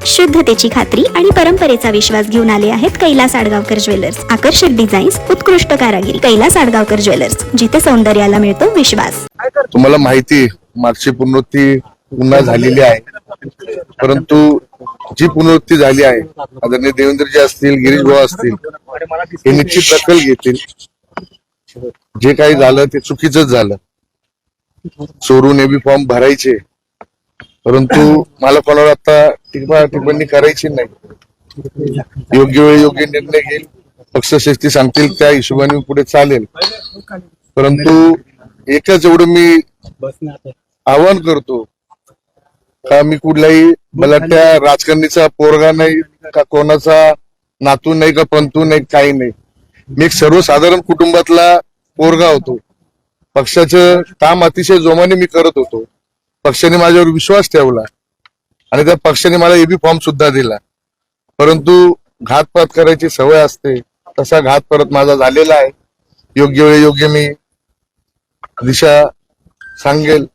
शुद्धतेची खात्री आणि परंपरेचा विश्वास घेऊन आले आहेत कैलास आडगावकर ज्वेलर्स. आकर्षक डिझाईन्स, उत्कृष्ट कारागिरी. कैलास आडगावकर ज्वेलर्स, जिथे सौंदर्याला मिळतो विश्वास. तुम्हाला माहिती मागची पुनरुक्ती पुन्हा झालेली आहे, परंतु जी पुनरुक्ती झाली आहे, आदरणीय देवेंद्रजी असतील, गिरीश भाऊ असतील, हे निश्चित दखल घेतील. जे काही झालं ते चुकीचंच झालं. चोरून एबी फॉर्म भरायचे, परंतु मला कोणाला आता टिप्पणी करायची नाही. योग्य वेळी योग्य निर्णय घेईल. पक्षश्रेष्ठी सांगतील त्या हिशोबाने पुढे चालेल. परंतु एकच एवढं मी आवाहन करतो का मी कुठल्याही मला त्या राजकारणीचा पोरगा नाही का, कोणाचा नातू नाही का, पंतू नाही, काही नाही. मी एक सर्वसाधारण कुटुंबातला पोरगा होतो. पक्षाचं काम अतिशय जोमाने मी करत होतो. पक्षाने माझ्यावर विश्वास ठेवला आणि त्या पक्षाने मला एबी फॉर्म सुद्धा दिला. परंतु घातपात करायची सवय असते, तसा घात परत माझा झालेला आहे. योग्य वेळी योग्य मी दिशा सांगेल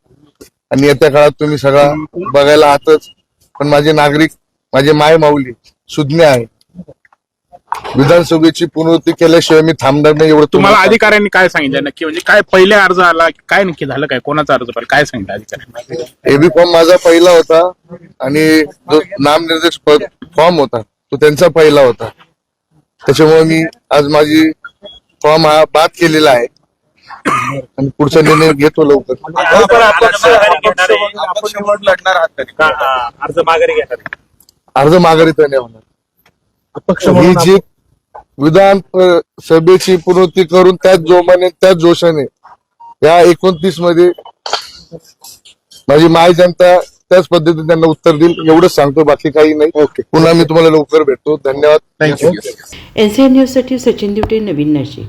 आणि येत्या काळात तुम्ही सगळा बघायला आहातच. पण माझे नागरिक, माझे माय माऊली सुज्ञ आहे. विधानसभेची पुनरुक्ती केल्याशिवाय मी थांबणार नाही. एवढं तुम्हाला अधिकाऱ्यांनी काय सांगितलं नक्की, म्हणजे काय पहिले अर्ज आला, काय नक्की झालं, काय कोणाचा अर्ज पाहिजे, काय सांगितलं अधिकाऱ्यांनी? एबी फॉर्म माझा पहिला होता आणि जो नामनिर्देश फॉर्म होता तो त्यांचा पहिला होता. त्याच्यामुळे मी आज माझी फॉर्म हा बाद केलेला आहे आणि पुढचा निर्णय घेतो लवकर. अर्ज माघारी तर नाही होणार. ही जी विधान सभेची पुनरुक्ती करून त्याच जोमाने त्याच जोशाने या 29 मध्ये माझी माय जनता त्याच पद्धतीने त्यांना उत्तर देईल, एवढंच सांगतो, बाकी काही नाही. ओके, पुन्हा मी तुम्हाला लवकर भेटतो. धन्यवाद. एनसीएन न्यूज साठी सचिन दिवटे, नवीन नाशिक.